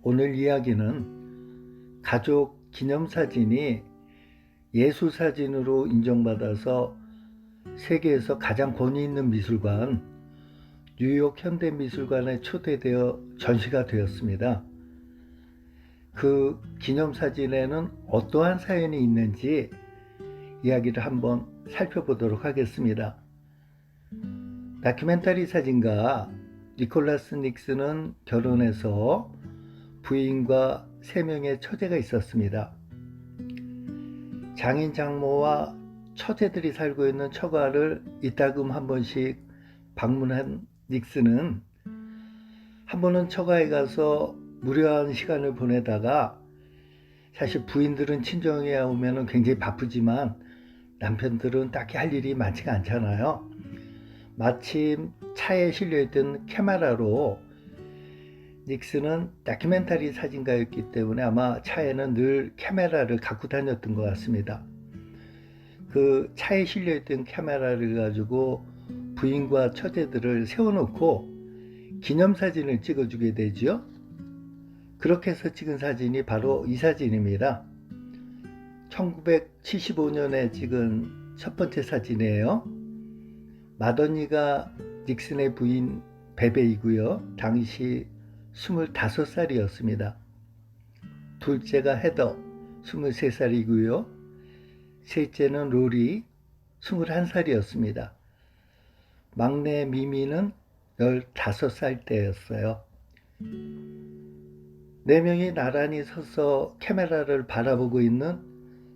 오늘 이야기는 가족 기념사진이 예술사진으로 인정받아서 세계에서 가장 권위 있는 미술관 뉴욕 현대미술관에 초대되어 전시가 되었습니다. 그 기념사진에는 어떠한 사연이 있는지 이야기를 한번 살펴보도록 하겠습니다. 다큐멘터리 사진가 니콜라스 닉슨은 결혼해서 부인과 3명의 처제가 있었습니다. 장인 장모와 처제들이 살고 있는 처가를 이따금 한 번씩 방문한 닉슨은 한 번은 처가에 가서 무료한 시간을 보내다가, 사실 부인들은 친정에 오면 굉장히 바쁘지만 남편들은 딱히 할 일이 많지가 않잖아요. 마침 차에 실려있던 카메라로, 닉슨은 다큐멘터리 사진가였기 때문에 아마 차에는 늘 카메라를 갖고 다녔던 것 같습니다. 그 차에 실려있던 카메라를 가지고 부인과 처제들을 세워놓고 기념사진을 찍어주게 되죠. 그렇게 해서 찍은 사진이 바로 이 사진입니다. 1975년에 찍은 첫 번째 사진이에요. 맏언니가 닉슨의 부인 베베이고요. 당시 25살이었습니다. 둘째가 헤더 23살이고요. 셋째는 로리 21살이었습니다. 막내 미미는 15살 때였어요. 4명이 나란히 서서 카메라를 바라보고 있는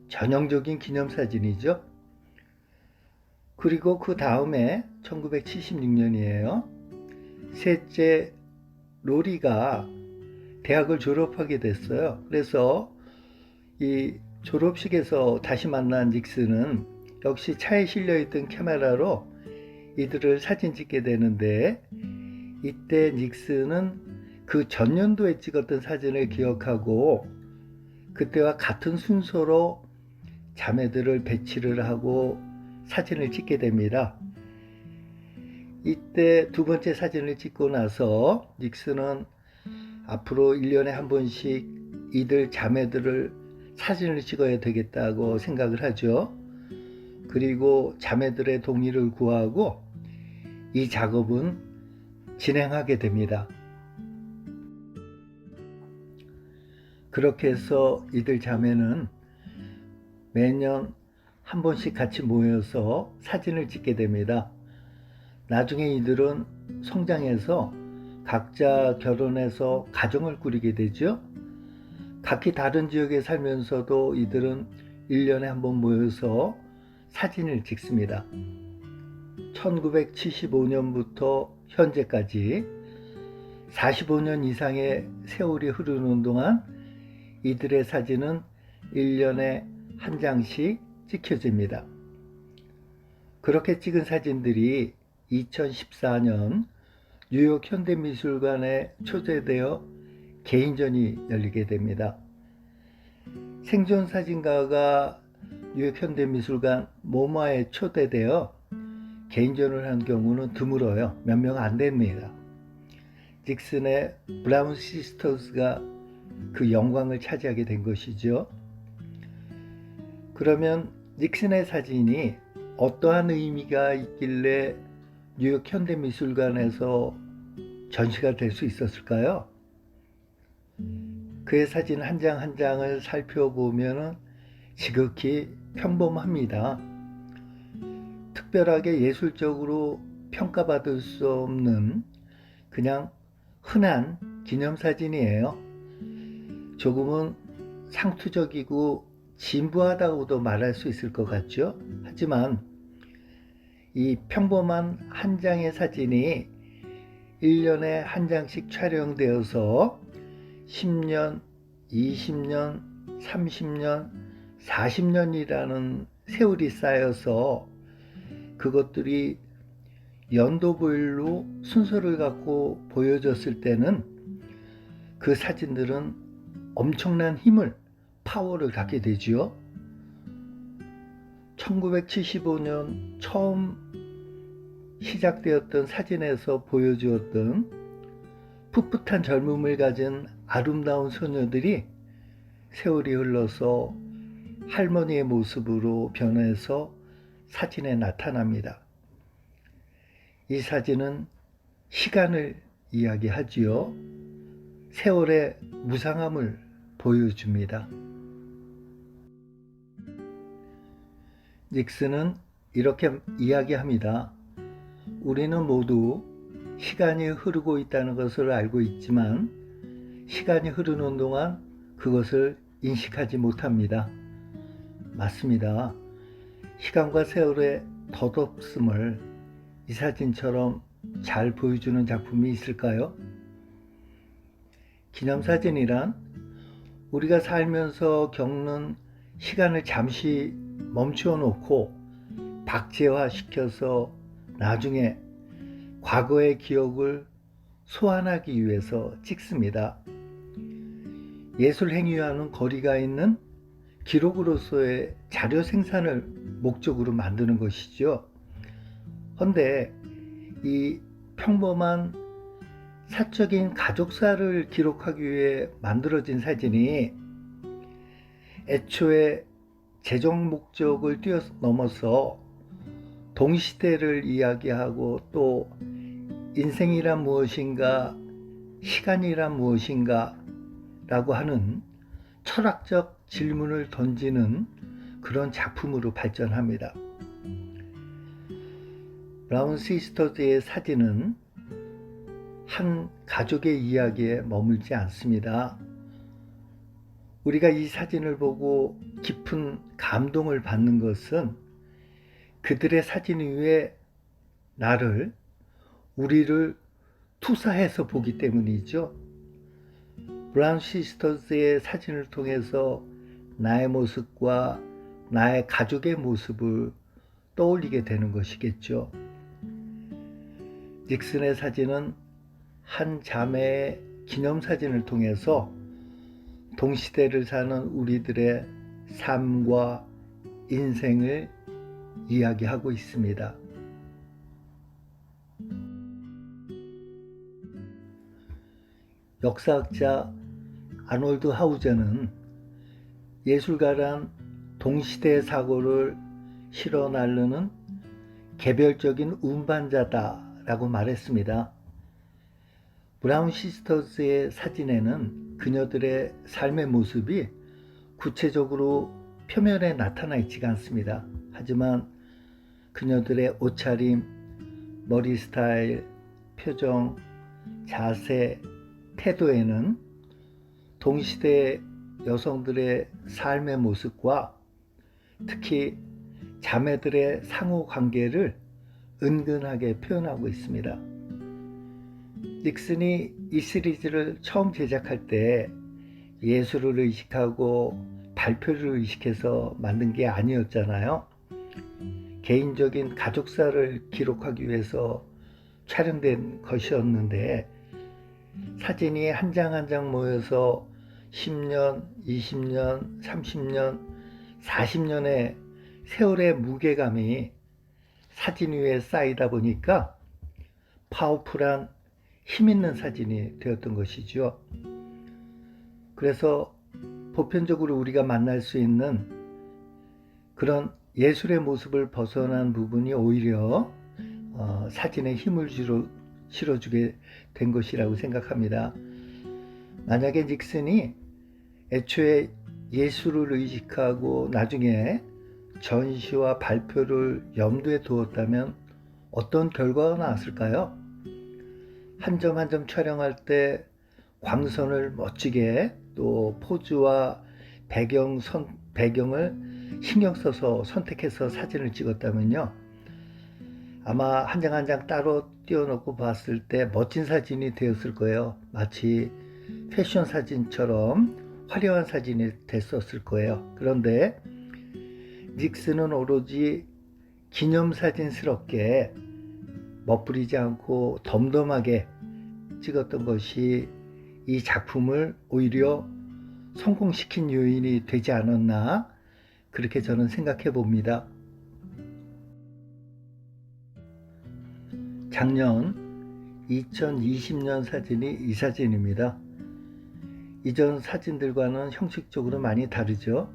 전형적인 기념사진이죠. 그리고 그 다음에 1976년이에요. 셋째 로리가 대학을 졸업하게 됐어요. 그래서 이 졸업식에서 다시 만난 닉슨은 역시 차에 실려있던 카메라로 이들을 사진 찍게 되는데, 이때 닉슨은 그 전년도에 찍었던 사진을 기억하고 그때와 같은 순서로 자매들을 배치를 하고 사진을 찍게 됩니다. 이때 두 번째 사진을 찍고 나서 닉슨은 앞으로 1년에 한 번씩 이들 자매들을 사진을 찍어야 되겠다고 생각을 하죠. 그리고 자매들의 동의를 구하고 이 작업은 진행하게 됩니다. 그렇게 해서 이들 자매는 매년 한 번씩 같이 모여서 사진을 찍게 됩니다. 나중에 이들은 성장해서 각자 결혼해서 가정을 꾸리게 되죠. 각기 다른 지역에 살면서도 이들은 1년에 한 번 모여서 사진을 찍습니다. 1975년부터 현재까지 45년 이상의 세월이 흐르는 동안 이들의 사진은 1년에 한 장씩 찍혀집니다. 그렇게 찍은 사진들이 2014년 뉴욕 현대미술관에 초대되어 개인전이 열리게 됩니다. 생존 사진가가 뉴욕 현대미술관 모마에 초대되어 개인전을 한 경우는 드물어요. 몇 명 안 됩니다. 닉슨의 브라운 시스터즈가 그 영광을 차지하게 된 것이죠. 그러면 닉슨의 사진이 어떠한 의미가 있길래 뉴욕 현대미술관에서 전시가 될 수 있었을까요? 그의 사진 한 장 한 장을 살펴보면 지극히 평범합니다. 특별하게 예술적으로 평가받을 수 없는 그냥 흔한 기념사진이에요. 조금은 상투적이고 진부하다고도 말할 수 있을 것 같죠? 하지만 이 평범한 한 장의 사진이 1년에 한 장씩 촬영되어서 10년, 20년, 30년, 40년이라는 세월이 쌓여서 그것들이 연도별로 순서를 갖고 보여졌을 때는 그 사진들은 엄청난 힘을, 파워를 갖게 되지요. 1975년 처음 시작되었던 사진에서 보여주었던 풋풋한 젊음을 가진 아름다운 소녀들이 세월이 흘러서 할머니의 모습으로 변해서 사진에 나타납니다. 이 사진은 시간을 이야기하지요. 세월의 무상함을 보여줍니다. 닉슨은 이렇게 이야기합니다. 우리는 모두 시간이 흐르고 있다는 것을 알고 있지만 시간이 흐르는 동안 그것을 인식하지 못합니다. 맞습니다. 시간과 세월의 덧없음을 이 사진처럼 잘 보여주는 작품이 있을까요? 기념사진이란 우리가 살면서 겪는 시간을 잠시 멈추어 놓고 박제화시켜서 나중에 과거의 기억을 소환하기 위해서 찍습니다. 예술 행위와는 거리가 있는 기록으로서의 자료 생산을 목적으로 만드는 것이죠. 헌데 이 평범한 사적인 가족사를 기록하기 위해 만들어진 사진이 애초에 재정 목적을 뛰어넘어서 동시대를 이야기하고 또 인생이란 무엇인가, 시간이란 무엇인가 라고 하는 철학적 질문을 던지는 그런 작품으로 발전합니다. 브라운 시스터즈의 사진은 한 가족의 이야기에 머물지 않습니다. 우리가 이 사진을 보고 깊은 감동을 받는 것은 그들의 사진 위에 우리를 투사해서 보기 때문이죠. 브라운 시스터즈의 사진을 통해서 나의 모습과 나의 가족의 모습을 떠올리게 되는 것이겠죠. 닉슨의 사진은 한 자매의 기념사진을 통해서 동시대를 사는 우리들의 삶과 인생을 이야기하고 있습니다. 역사학자 아놀드 하우저는 예술가란 동시대의 사고를 실어 나르는 개별적인 운반자다라고 말했습니다. 브라운 시스터즈의 사진에는 그녀들의 삶의 모습이 구체적으로 표면에 나타나 있지가 않습니다. 하지만 그녀들의 옷차림, 머리 스타일, 표정, 자세, 태도에는 동시대 여성들의 삶의 모습과 특히 자매들의 상호 관계를 은근하게 표현하고 있습니다. 닉슨이 이 시리즈를 처음 제작할 때 예술을 의식하고 발표를 의식해서 만든 게 아니었잖아요. 개인적인 가족사를 기록하기 위해서 촬영된 것이었는데 사진이 한 장 한 장 모여서 10년, 20년, 30년, 40년의 세월의 무게감이 사진 위에 쌓이다 보니까 파워풀한 힘있는 사진이 되었던 것이죠. 그래서 보편적으로 우리가 만날 수 있는 그런 예술의 모습을 벗어난 부분이 오히려 사진에 힘을 실어주게 된 것이라고 생각합니다. 만약에 닉슨이 애초에 예술을 의식하고 나중에 전시와 발표를 염두에 두었다면 어떤 결과가 나왔을까요? 한 점 한 점 촬영할 때 광선을 멋지게 또 포즈와 배경을 신경 써서 선택해서 사진을 찍었다면요. 아마 한 장 한 장 따로 띄워놓고 봤을 때 멋진 사진이 되었을 거예요. 마치 패션 사진처럼 화려한 사진이 됐었을 거예요. 그런데 닉슨은 오로지 기념사진스럽게 멋부리지 않고 덤덤하게 찍었던 것이 이 작품을 오히려 성공시킨 요인이 되지 않았나 그렇게 저는 생각해 봅니다. 작년 2020년 사진이 이 사진입니다. 이전 사진들과는 형식적으로 많이 다르죠.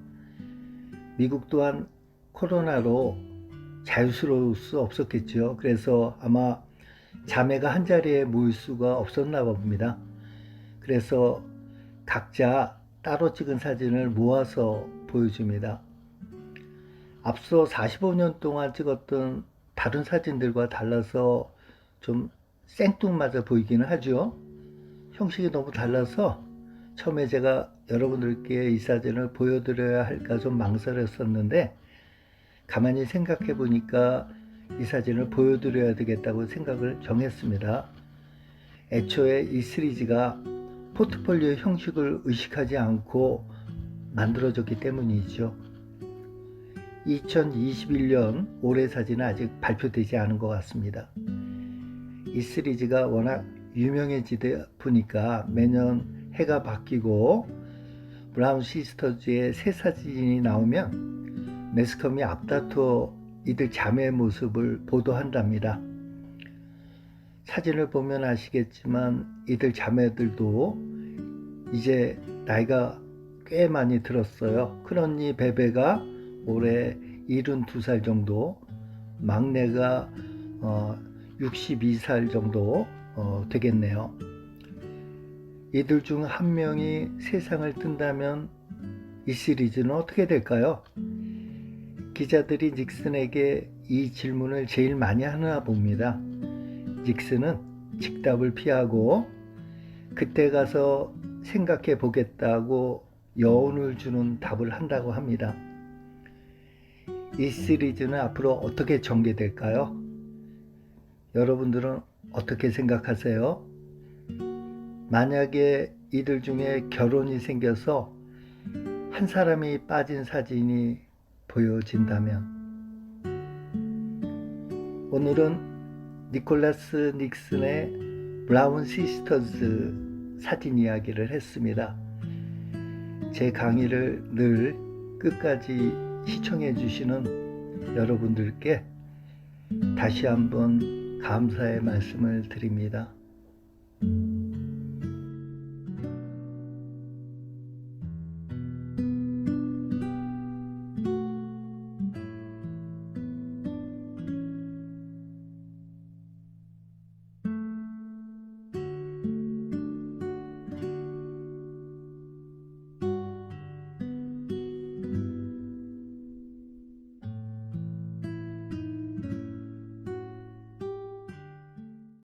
미국 또한 코로나로 자유스러울 수 없었겠죠. 그래서 아마 자매가 한자리에 모일 수가 없었나 봅니다. 그래서 각자 따로 찍은 사진을 모아서 보여줍니다. 앞서 45년 동안 찍었던 다른 사진들과 달라서 좀 생뚱맞아 보이기는 하죠. 형식이 너무 달라서 처음에 제가 여러분들께 이 사진을 보여드려야 할까 좀 망설였었는데, 가만히 생각해 보니까 이 사진을 보여드려야 되겠다고 생각을 정했습니다. 애초에 이 시리즈가 포트폴리오 형식을 의식하지 않고 만들어졌기 때문이죠. 2021년 올해 사진은 아직 발표되지 않은 것 같습니다. 이 시리즈가 워낙 유명해지다 보니까 매년 해가 바뀌고 브라운 시스터즈의 새 사진이 나오면 매스컴이 앞다투어 이들 자매의 모습을 보도한답니다. 사진을 보면 아시겠지만 이들 자매들도 이제 나이가 꽤 많이 들었어요. 큰언니 베베가 올해 72살 정도, 막내가 62살 정도 되겠네요. 이들 중 한 명이 세상을 뜬다면 이 시리즈는 어떻게 될까요? 기자들이 닉슨에게 이 질문을 제일 많이 하나 봅니다. 닉슨은 직답을 피하고 그때 가서 생각해 보겠다고 여운을 주는 답을 한다고 합니다. 이 시리즈는 앞으로 어떻게 전개될까요? 여러분들은 어떻게 생각하세요? 만약에 이들 중에 결혼이 생겨서 한 사람이 빠진 사진이 보여진다면, 오늘은 니콜라스 닉슨의 브라운 시스터즈 사진 이야기를 했습니다. 제 강의를 늘 끝까지 시청해 주시는 여러분들께 다시 한번 감사의 말씀을 드립니다.